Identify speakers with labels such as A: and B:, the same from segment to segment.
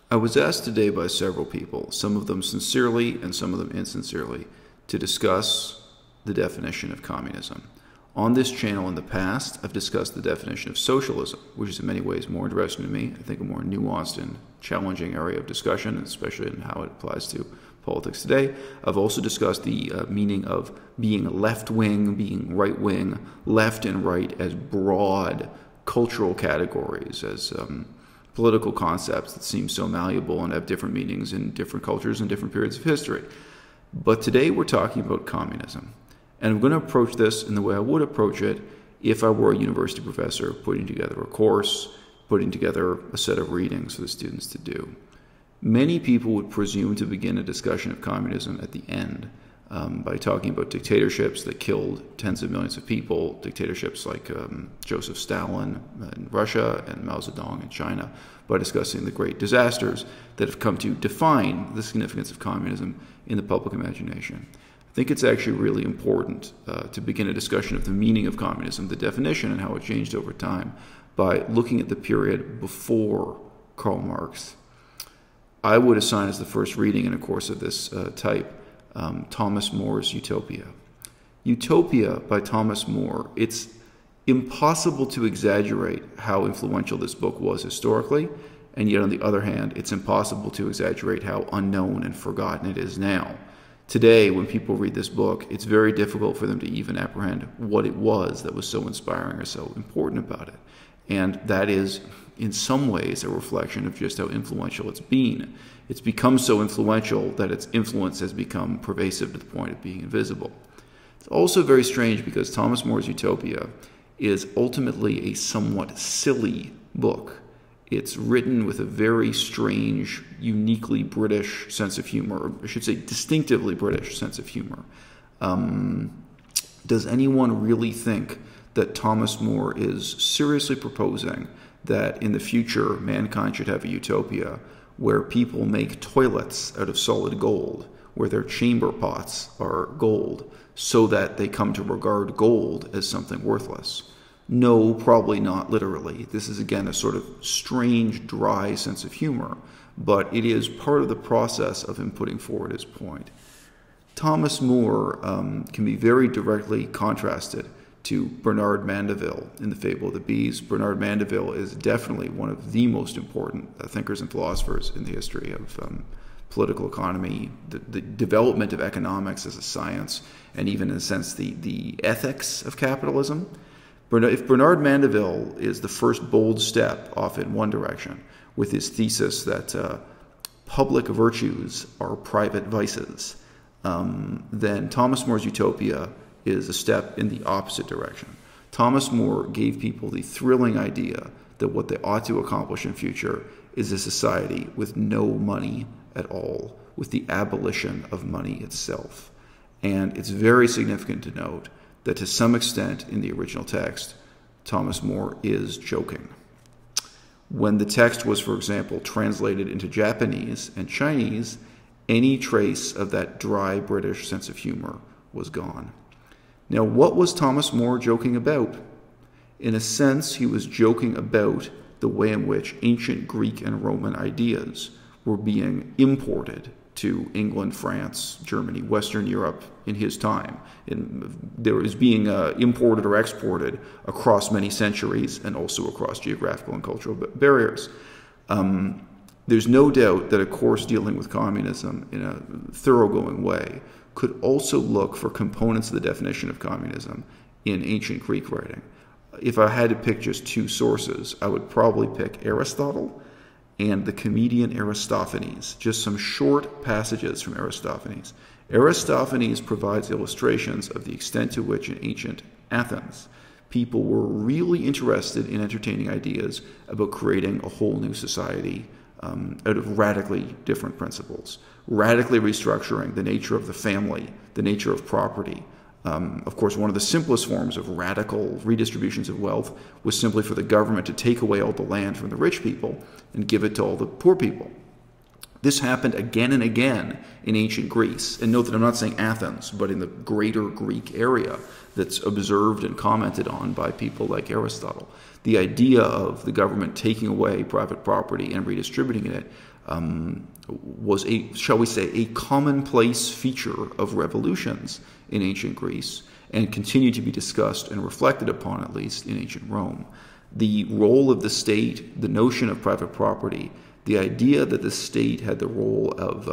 A: I was asked today by several people, some of them sincerely and some of them insincerely, to discuss the definition of communism. On this channel in the past, I've discussed the definition of socialism, which is in many ways more interesting to me. I think a more nuanced and challenging area of discussion, especially in how it applies to politics today. I've also discussed the meaning of being left-wing, being right-wing, left and right as broad cultural categories, as political concepts that seem so malleable and have different meanings in different cultures and different periods of history. But today we're talking about communism. And I'm going to approach this in the way I would approach it if I were a university professor putting together a course, putting together a set of readings for the students to do. Many people would presume to begin a discussion of communism at the end by talking about dictatorships that killed tens of millions of people, dictatorships like Joseph Stalin in Russia and Mao Zedong in China, by discussing the great disasters that have come to define the significance of communism in the public imagination. I think it's actually really important to begin a discussion of the meaning of communism, the definition, and how it changed over time by looking at the period before Karl Marx. I would assign as the first reading in a course of this type Thomas More's Utopia. Utopia by Thomas More. It's impossible to exaggerate how influential this book was historically, and yet on the other hand, it's impossible to exaggerate how unknown and forgotten it is now. Today, when people read this book, it's very difficult for them to even apprehend what it was that was so inspiring or so important about it. And that is, in some ways, a reflection of just how influential it's been. It's become so influential that its influence has become pervasive to the point of being invisible. It's also very strange because Thomas More's Utopia is ultimately a somewhat silly book. It's written with a very strange, uniquely British sense of humor, or I should say distinctively British sense of humor. Does anyone really think that Thomas More is seriously proposing that in the future mankind should have a utopia where people make toilets out of solid gold, where their chamber pots are gold, so that they come to regard gold as something worthless? No, probably not literally. This is, again, a sort of strange, dry sense of humor, but it is part of the process of him putting forward his point. Thomas More can be very directly contrasted to Bernard Mandeville in The Fable of the Bees. Bernard Mandeville is definitely one of the most important thinkers and philosophers in the history of political economy, the development of economics as a science, and even in a sense the ethics of capitalism. If Bernard Mandeville is the first bold step off in one direction with his thesis that public virtues are private vices, then Thomas More's Utopia is a step in the opposite direction. Thomas More gave people the thrilling idea that what they ought to accomplish in future is a society with no money at all, with the abolition of money itself. And it's very significant to note that to some extent in the original text, Thomas More is joking. When the text was, for example, translated into Japanese and Chinese, any trace of that dry British sense of humor was gone. Now, what was Thomas More joking about? In a sense, he was joking about the way in which ancient Greek and Roman ideas were being imported to England, France, Germany, Western Europe in his time. There was being imported or exported across many centuries and also across geographical and cultural barriers. There's no doubt that a course dealing with communism in a thoroughgoing way could also look for components of the definition of communism in ancient Greek writing. If I had to pick just two sources, I would probably pick Aristotle and the comedian Aristophanes, just some short passages from Aristophanes. Aristophanes provides illustrations of the extent to which in ancient Athens, people were really interested in entertaining ideas about creating a whole new society out of radically different principles, radically restructuring the nature of the family, the nature of property. Of course, one of the simplest forms of radical redistributions of wealth was simply for the government to take away all the land from the rich people and give it to all the poor people. This happened again and again in ancient Greece. And note that I'm not saying Athens, but in the greater Greek area that's observed and commented on by people like Aristotle. The idea of the government taking away private property and redistributing it was a, shall we say, a commonplace feature of revolutions in ancient Greece, and continued to be discussed and reflected upon, at least, in ancient Rome. The role of the state, the notion of private property, the idea that the state had the role of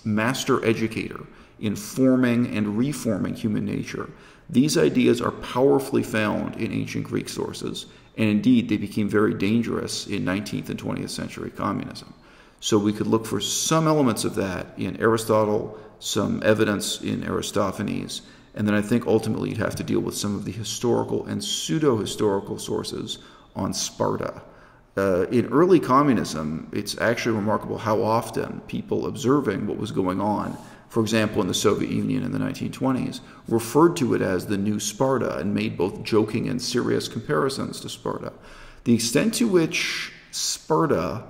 A: master educator in forming and reforming human nature, these ideas are powerfully found in ancient Greek sources, and indeed they became very dangerous in 19th and 20th century communism. So we could look for some elements of that in Aristotle, some evidence in Aristophanes, and then I think ultimately you'd have to deal with some of the historical and pseudo-historical sources on Sparta. In early communism, it's actually remarkable how often people observing what was going on, for example, in the Soviet Union in the 1920s, referred to it as the new Sparta and made both joking and serious comparisons to Sparta. The extent to which Sparta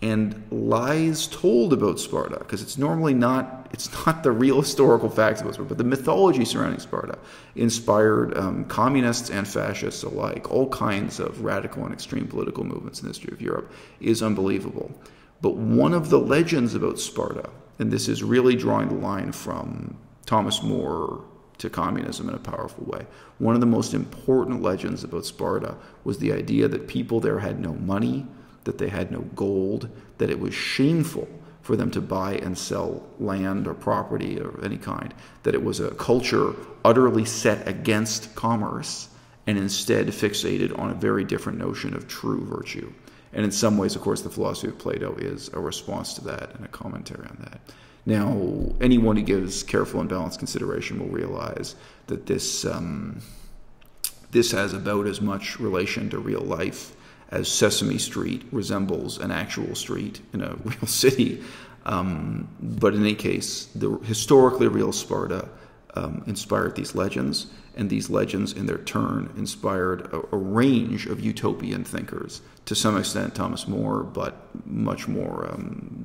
A: and lies told about Sparta, because it's normally not, it's not the real historical facts about Sparta, but the mythology surrounding Sparta inspired communists and fascists alike. All kinds of radical and extreme political movements in the history of Europe is unbelievable. But one of the legends about Sparta, and this is really drawing the line from Thomas More to communism in a powerful way, one of the most important legends about Sparta was the idea that people there had no money, that they had no gold, that it was shameful for them to buy and sell land or property of any kind, that it was a culture utterly set against commerce and instead fixated on a very different notion of true virtue. And in some ways, of course, the philosophy of Plato is a response to that and a commentary on that. Now, anyone who gives careful and balanced consideration will realize that this has about as much relation to real life as Sesame Street resembles an actual street in a real city. But in any case, the historically real Sparta inspired these legends, and these legends in their turn inspired a range of utopian thinkers. To some extent Thomas More, but much more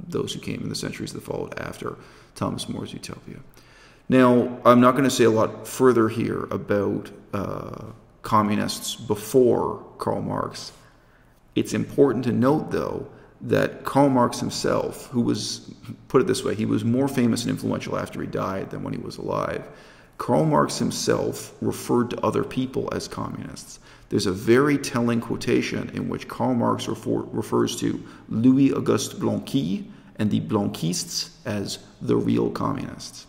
A: those who came in the centuries that followed after Thomas More's Utopia. Now, I'm not going to say a lot further here about communists before Karl Marx. It's important to note, though, that Karl Marx himself, who was, put it this way, he was more famous and influential after he died than when he was alive. Karl Marx himself referred to other people as communists. There's a very telling quotation in which Karl Marx refers to Louis-Auguste Blanqui and the Blanquists as the real communists.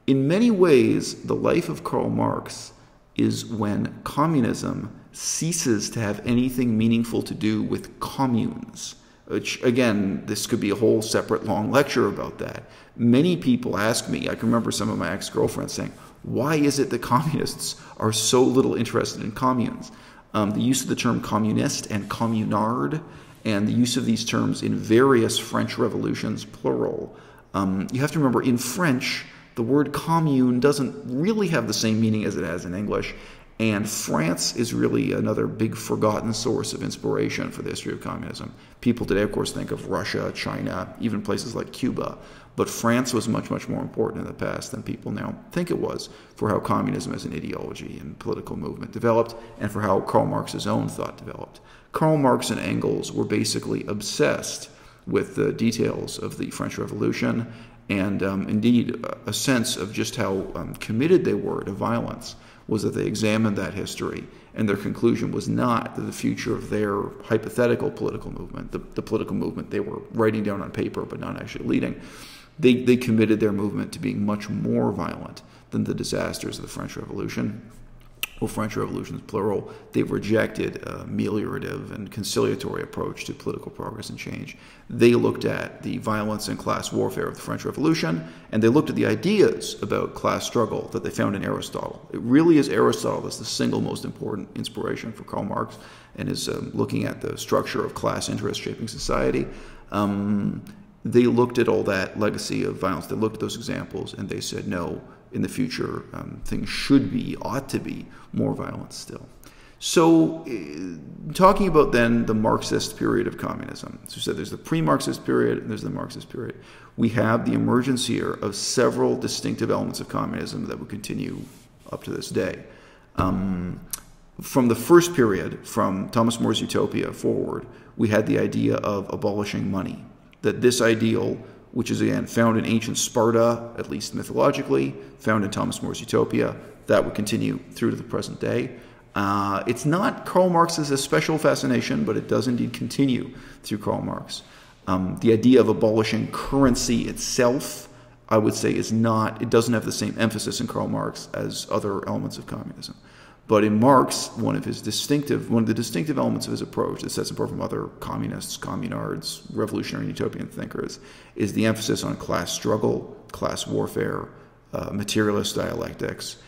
A: In many ways, the life of Karl Marx is when communism ceases to have anything meaningful to do with communes, which, again, this could be a whole separate long lecture about that. Many people ask me, I can remember some of my ex-girlfriends saying, why is it that communists are so little interested in communes? The use of the term communist and communard, and the use of these terms in various French revolutions, plural. You have to remember, in French, the word commune doesn't really have the same meaning as it has in English, and France is really another big forgotten source of inspiration for the history of communism. People today, of course, think of Russia, China, even places like Cuba. But France was much, much more important in the past than people now think it was for how communism as an ideology and political movement developed, and for how Karl Marx's own thought developed. Karl Marx and Engels were basically obsessed with the details of the French Revolution, and indeed a sense of just how committed they were to violence was that they examined that history, and their conclusion was not that the future of their hypothetical political movement, the political movement they were writing down on paper but not actually leading, they committed their movement to being much more violent than the disasters of the French Revolution, or French Revolutions plural. They rejected a ameliorative and conciliatory approach to political progress and change. They looked at the violence and class warfare of the French Revolution, and they looked at the ideas about class struggle that they found in Aristotle. It really is Aristotle that's the single most important inspiration for Karl Marx, and is looking at the structure of class interest shaping society. They looked at all that legacy of violence. They looked at those examples, and they said, no, in the future, things should be, ought to be, more violent still. So, talking about then the Marxist period of communism. So we said there's the pre-Marxist period and there's the Marxist period. We have the emergence here of several distinctive elements of communism that will continue up to this day. From the first period, from Thomas More's Utopia forward, we had the idea of abolishing money. that this ideal, which is again found in ancient Sparta, at least mythologically, found in Thomas More's Utopia, that would continue through to the present day. It's not Karl Marx's special fascination, but it does indeed continue through Karl Marx. The idea of abolishing currency itself, I would say, it doesn't have the same emphasis in Karl Marx as other elements of communism. But in Marx, one of the distinctive elements of his approach that sets him apart from other communists, communards, revolutionary utopian thinkers, is the emphasis on class struggle, class warfare, materialist dialectics.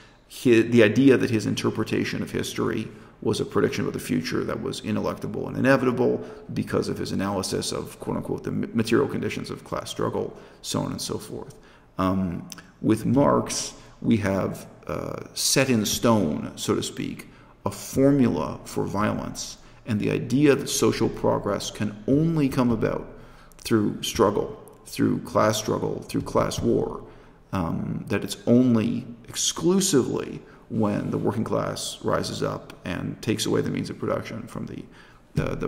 A: The idea that his interpretation of history was a prediction of the future that was ineluctable and inevitable because of his analysis of, quote-unquote, the material conditions of class struggle, so on and so forth. With Marx, we have set in stone, so to speak, a formula for violence, and the idea that social progress can only come about through struggle, through class war, that it's only exclusively when the working class rises up and takes away the means of production from the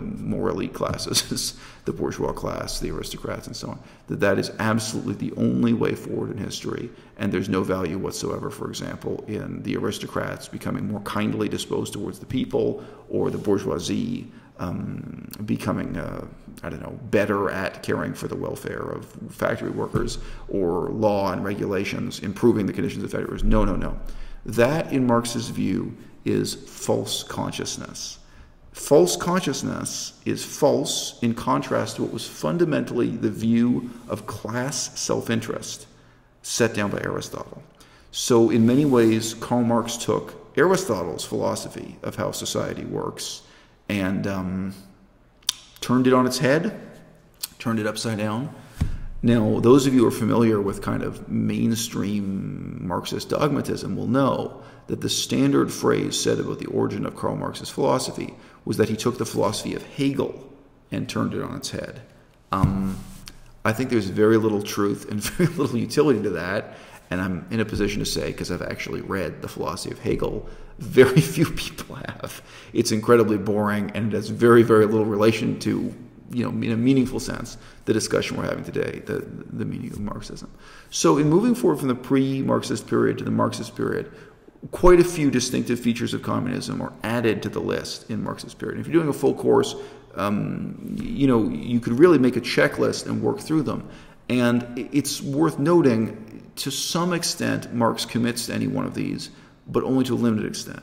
A: more elite classes, the bourgeois class, the aristocrats, and so on, that is absolutely the only way forward in history, and there's no value whatsoever, for example, in the aristocrats becoming more kindly disposed towards the people, or the bourgeoisie becoming, better at caring for the welfare of factory workers, or law and regulations improving the conditions of factory workers. No. That, in Marx's view, is false consciousness. False consciousness is false in contrast to what was fundamentally the view of class self-interest set down by Aristotle. So in many ways, Karl Marx took Aristotle's philosophy of how society works and turned it on its head, turned it upside down. Now, those of you who are familiar with kind of mainstream Marxist dogmatism will know that the standard phrase said about the origin of Karl Marx's philosophy was that he took the philosophy of Hegel and turned it on its head. I think there's very little truth and very little utility to that, and I'm in a position to say, because I've actually read the philosophy of Hegel, very few people have. It's incredibly boring, and it has very, very little relation to, in a meaningful sense, the discussion we're having today, the meaning of Marxism. So in moving forward from the pre-Marxist period to the Marxist period, quite a few distinctive features of communism are added to the list in Marxist period. If you're doing a full course, you could really make a checklist and work through them. And it's worth noting, to some extent, Marx commits to any one of these, but only to a limited extent.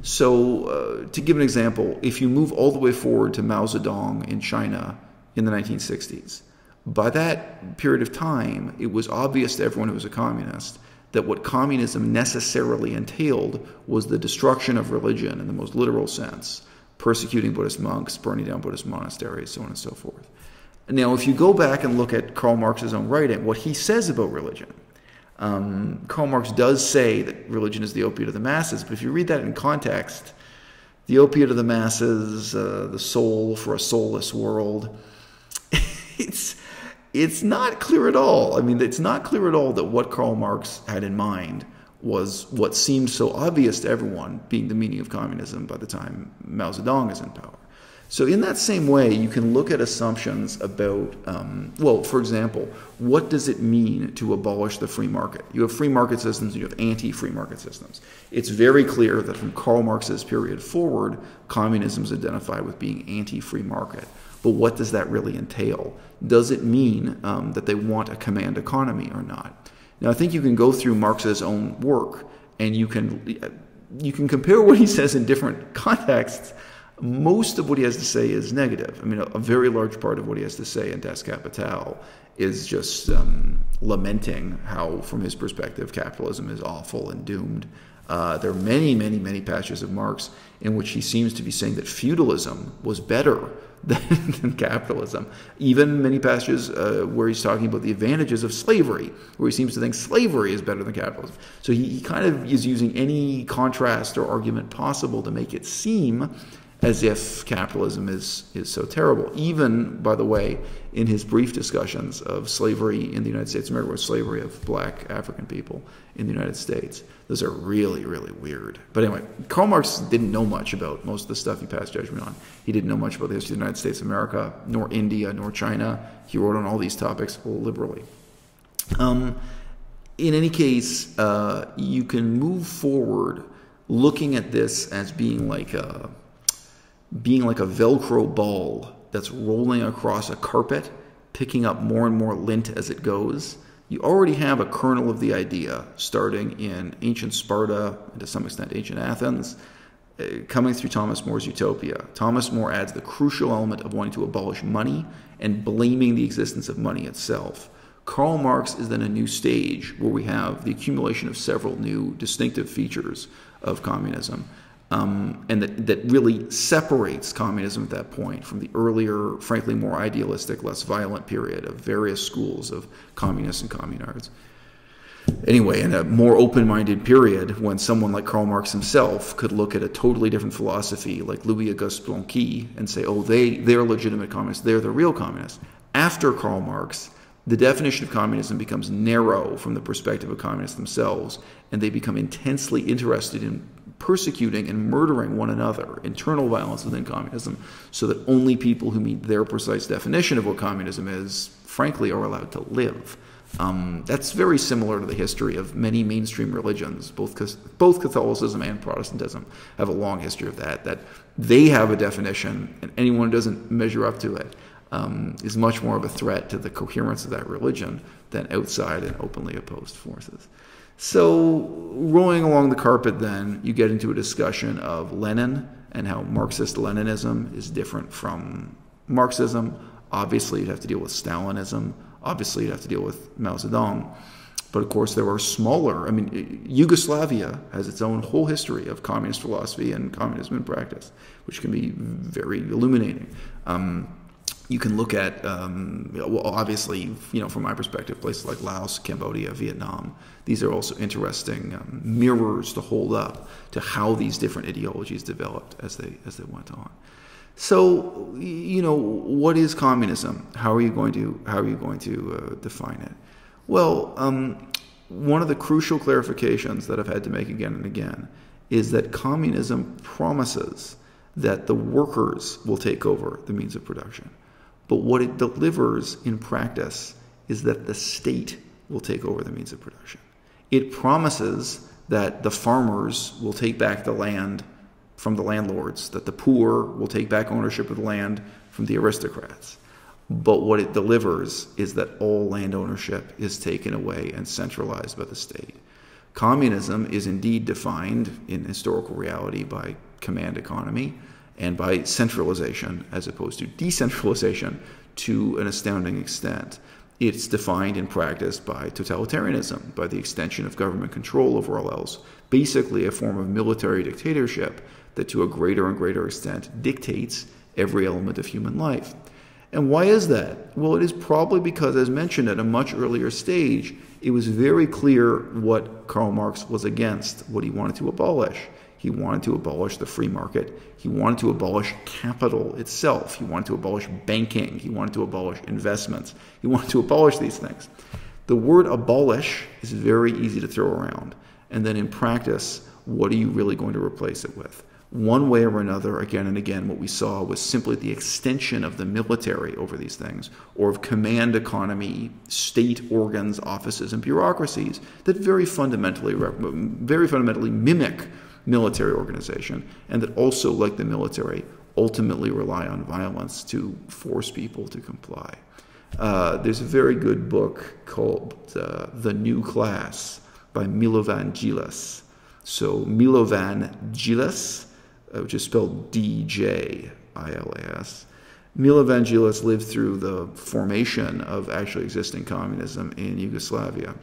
A: So to give an example, if you move all the way forward to Mao Zedong in China in the 1960s, by that period of time, it was obvious to everyone who was a communist that what communism necessarily entailed was the destruction of religion in the most literal sense, persecuting Buddhist monks, burning down Buddhist monasteries, so on and so forth. Now, if you go back and look at Karl Marx's own writing, what he says about religion, Karl Marx does say that religion is the opiate of the masses, but if you read that in context, the opiate of the masses, the soul for a soulless world, it's not clear at all. I mean, it's not clear at all that what Karl Marx had in mind was what seemed so obvious to everyone, being the meaning of communism by the time Mao Zedong is in power. So in that same way, you can look at assumptions about, for example, what does it mean to abolish the free market? You have free market systems and you have anti-free market systems. It's very clear that from Karl Marx's period forward, communism is identified with being anti-free market. But what does that really entail? Does it mean that they want a command economy or not? Now, I think you can go through Marx's own work and you can compare what he says in different contexts. Most of what he has to say is negative. I mean, a very large part of what he has to say in Das Kapital is just lamenting how, from his perspective, capitalism is awful and doomed. There are many, many, many passages of Marx in which he seems to be saying that feudalism was better than capitalism. Even many passages where he's talking about the advantages of slavery, where he seems to think slavery is better than capitalism. So he kind of is using any contrast or argument possible to make it seem as if capitalism is so terrible. Even, by the way, in his brief discussions of slavery in the United States of America, or slavery of black African people in the United States, those are really, really weird. But anyway, Karl Marx didn't know much about most of the stuff he passed judgment on. He didn't know much about the history of the United States of America, nor India, nor China. He wrote on all these topics liberally. In any case, you can move forward looking at this as being like a Velcro ball that's rolling across a carpet, picking up more and more lint as it goes. You already have a kernel of the idea starting in ancient Sparta, and to some extent ancient Athens, coming through Thomas More's Utopia. Thomas More adds the crucial element of wanting to abolish money and blaming the existence of money itself. Karl Marx is then a new stage where we have the accumulation of several new distinctive features of communism. And that really separates communism at that point from the earlier, frankly, more idealistic, less violent period of various schools of communists and communards. Anyway, in a more open-minded period when someone like Karl Marx himself could look at a totally different philosophy like Louis-Auguste Blanqui and say, oh, they're legitimate communists, they're the real communists. After Karl Marx, the definition of communism becomes narrow from the perspective of communists themselves, and they become intensely interested in persecuting and murdering one another, internal violence within communism, so that only people who meet their precise definition of what communism is, frankly, are allowed to live. That's very similar to the history of many mainstream religions. Both Catholicism and Protestantism have a long history of that they have a definition, and anyone who doesn't measure up to it is much more of a threat to the coherence of that religion than outside and openly opposed forces. So, rolling along the carpet then, you get into a discussion of Lenin and how Marxist-Leninism is different from Marxism. Obviously, you'd have to deal with Stalinism. Obviously, you'd have to deal with Mao Zedong. But of course, there are smaller, Yugoslavia has its own whole history of communist philosophy and communism in practice, which can be very illuminating. You can look at, well, obviously, from my perspective, places like Laos, Cambodia, Vietnam. These are also interesting mirrors to hold up to how these different ideologies developed as they went on. So, what is communism? How are you going to define it? Well, one of the crucial clarifications that I've had to make again and again is that communism promises that the workers will take over the means of production. But what it delivers in practice is that the state will take over the means of production. It promises that the farmers will take back the land from the landlords, that the poor will take back ownership of the land from the aristocrats. But what it delivers is that all land ownership is taken away and centralized by the state. Communism is indeed defined in historical reality by command economy and by centralization as opposed to decentralization to an astounding extent. It's defined in practice by totalitarianism, by the extension of government control over all else, basically a form of military dictatorship that to a greater and greater extent dictates every element of human life. And why is that? Well, it is probably because, as mentioned at a much earlier stage, it was very clear what Karl Marx was against, what he wanted to abolish. He wanted to abolish the free market. He wanted to abolish capital itself. He wanted to abolish banking. He wanted to abolish investments. He wanted to abolish these things. The word abolish is very easy to throw around. And then in practice, what are you really going to replace it with? One way or another, again and again, what we saw was simply the extension of the military over these things, or of command economy, state organs, offices, and bureaucracies that very fundamentally mimic military organization, and that also, like the military, ultimately rely on violence to force people to comply. There's a very good book called The New Class by Milovan Djilas. So Milovan Djilas, which is spelled D-J-I-L-A-S. Milovan Djilas lived through the formation of actually existing communism in Yugoslavia.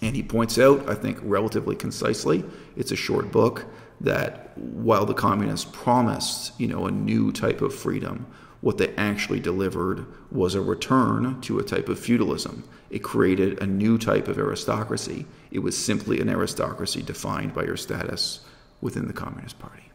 A: And he points out, I think relatively concisely, it's a short book, that while the communists promised, a new type of freedom, what they actually delivered was a return to a type of feudalism. It created a new type of aristocracy. It was simply an aristocracy defined by your status within the Communist Party.